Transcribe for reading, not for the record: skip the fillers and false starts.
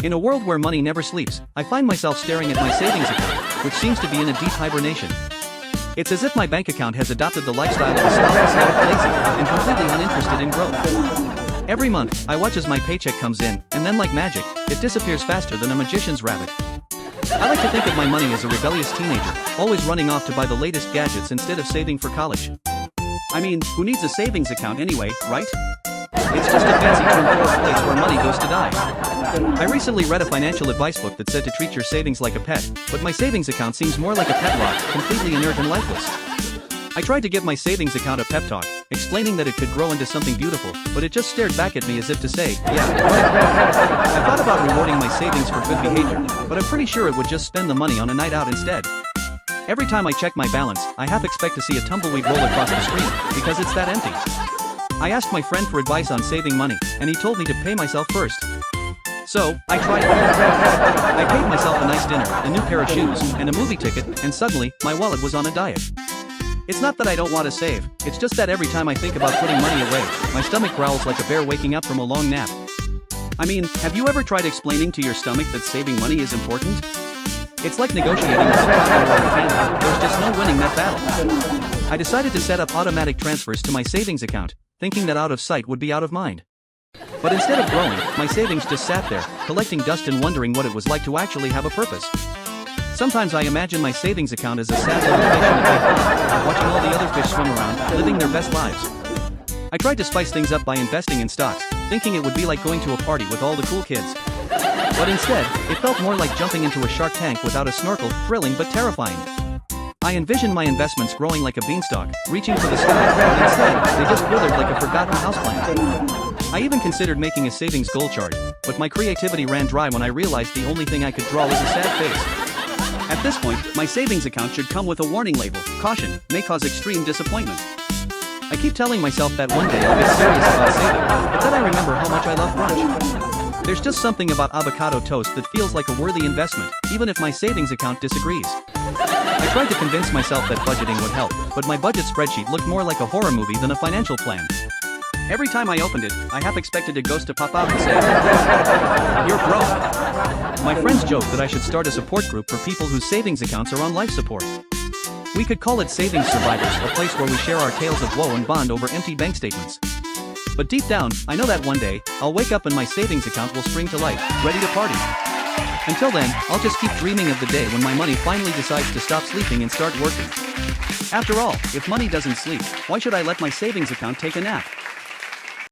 In a world where money never sleeps, I find myself staring at my savings account, which seems to be in a deep hibernation. It's as if my bank account has adopted the lifestyle of a sloth, lazy, and completely uninterested in growth. Every month, I watch as my paycheck comes in, and then like magic, it disappears faster than a magician's rabbit. I like to think of my money as a rebellious teenager, always running off to buy the latest gadgets instead of saving for college. I mean, who needs a savings account anyway, right? It's just a fancy term for a place where money goes to die. I recently read a financial advice book that said to treat your savings like a pet, but my savings account seems more like a pet rock, completely inert and lifeless. I tried to give my savings account a pep talk, explaining that it could grow into something beautiful, but it just stared back at me as if to say, yeah, right. I thought about rewarding my savings for good behavior, but I'm pretty sure it would just spend the money on a night out instead. Every time I check my balance, I half expect to see a tumbleweed roll across the screen, because it's that empty. I asked my friend for advice on saving money, and he told me to pay myself first. So, I tried it. I paid myself a nice dinner, a new pair of shoes, and a movie ticket, and suddenly, my wallet was on a diet. It's not that I don't want to save, it's just that every time I think about putting money away, my stomach growls like a bear waking up from a long nap. I mean, have you ever tried explaining to your stomach that saving money is important? It's like negotiating with a toddler over candy, there's just no winning that battle. I decided to set up automatic transfers to my savings account, thinking that out of sight would be out of mind. But instead of growing, my savings just sat there, collecting dust and wondering what it was like to actually have a purpose. Sometimes I imagine my savings account as a sad little fish in a big pond, watching all the other fish swim around, living their best lives. I tried to spice things up by investing in stocks, thinking it would be like going to a party with all the cool kids. But instead, it felt more like jumping into a shark tank without a snorkel, thrilling but terrifying. I envisioned my investments growing like a beanstalk, reaching for the sky, but instead, they just withered like a forgotten houseplant. I even considered making a savings goal chart, but my creativity ran dry when I realized the only thing I could draw was a sad face. At this point, my savings account should come with a warning label, caution, may cause extreme disappointment. I keep telling myself that one day I'll get serious about saving, but then I remember how much I love brunch. There's just something about avocado toast that feels like a worthy investment, even if my savings account disagrees. I tried to convince myself that budgeting would help, but my budget spreadsheet looked more like a horror movie than a financial plan. Every time I opened it, I half expected a ghost to pop out and say, "You're broke." My friends joke that I should start a support group for people whose savings accounts are on life support. We could call it Savings Survivors, a place where we share our tales of woe and bond over empty bank statements. But deep down, I know that one day, I'll wake up and my savings account will spring to life, ready to party. Until then, I'll just keep dreaming of the day when my money finally decides to stop sleeping and start working. After all, if money doesn't sleep, why should I let my savings account take a nap?